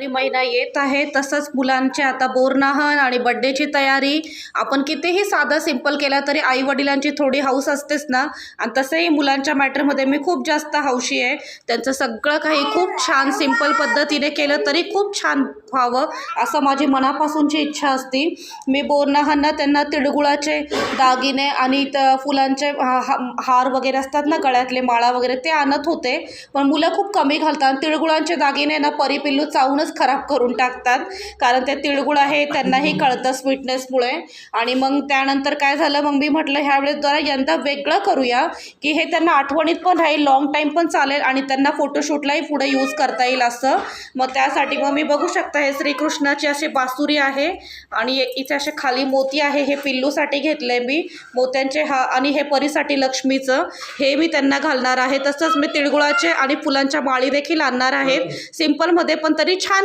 महिना येत आहे, तसंच मुलांचे आता बोरनाहन आणि बड्डेची तयारी आपण कितीही साधा सिंपल केला तरी आई वडिलांची थोडी हौस असतेच ना. आणि तसंही मुलांच्या मॅटरमध्ये मी खूप जास्त हौशी आहे. त्यांचं सगळं काही खूप छान सिंपल पद्धतीने केलं तरी खूप छान व्हावं असं माझी मनापासूनची इच्छा असते. मी बोरनाहनना त्यांना तिळगुळाचे दागिने आणि फुलांचे हार वगैरे असतात ना, गळ्यातले माळा वगैरे ते आणत होते, पण मुलं खूप कमी घालतात. तिळगुळांचे दागिने ना परिपिल्लू चावूनच खराब करून टाकतात, कारण ते तिळगुळ आहे त्यांनाही कळतं स्वीटनेसमुळे. आणि मग त्यानंतर काय झालं, मग मी म्हटलं ह्यावेळेस जरा यंदा वेगळं करूया की हे त्यांना आठवणीत पण राहील, लॉंग टाईम पण चालेल आणि त्यांना फोटोशूटलाही पुढे यूज करता येईल असं. मग त्यासाठी मग मी बघू शकता हे श्रीकृष्णाची अशी बासुरी आहे आणि इथे असे खाली मोती आहे, हे पिल्लूसाठी घेतले मी मोत्यांचे आणि हे परीसाठी लक्ष्मीचं हे मी त्यांना घालणार आहे. तसंच मी तिळगुळाचे आणि फुलांच्या माळी देखील आणणार आहे, सिंपलमध्ये पण तरी छान